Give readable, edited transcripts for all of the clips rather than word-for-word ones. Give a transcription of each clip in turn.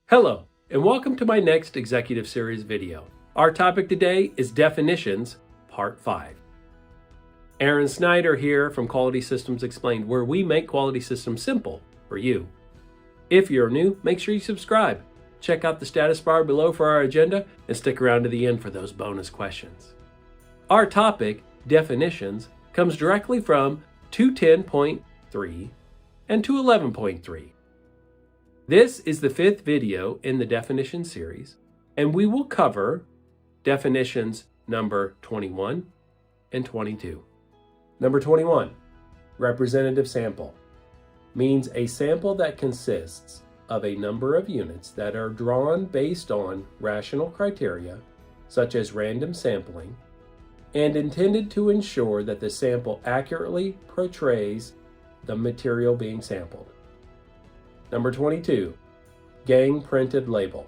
Hello, and welcome to my next Executive Series video. Our topic today is Definitions, Part 5. Aaron Snyder here from Quality Systems Explained, where we make quality systems simple for you. If you're new, make sure you subscribe. Check out the status bar below for our agenda and stick around to the end for those bonus questions. Our topic, definitions, comes directly from 210.3 and 211.3. This is the 5th video in the definition series, and we will cover definitions number 21 and 22. Number 21, representative sample, means a sample that consists of a number of units that are drawn based on rational criteria, such as random sampling, and intended to ensure that the sample accurately portrays the material being sampled. Number 22, gang printed label,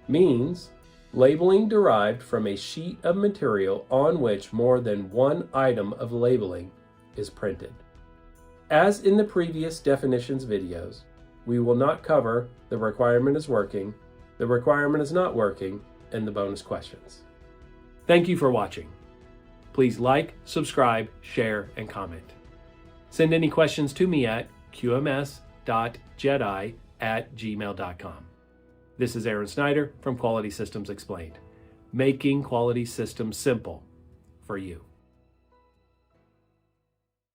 means labeling derived from a sheet of material on which more than one item of labeling is printed. As in the previous definitions videos, we will not cover the requirement is working, the requirement is not working, and the bonus questions. Thank you for watching. Please like, subscribe, share, and comment. Send any questions to me at qms.jedi@gmail.com. This is Aaron Snyder from Quality Systems Explained, making quality systems simple for you.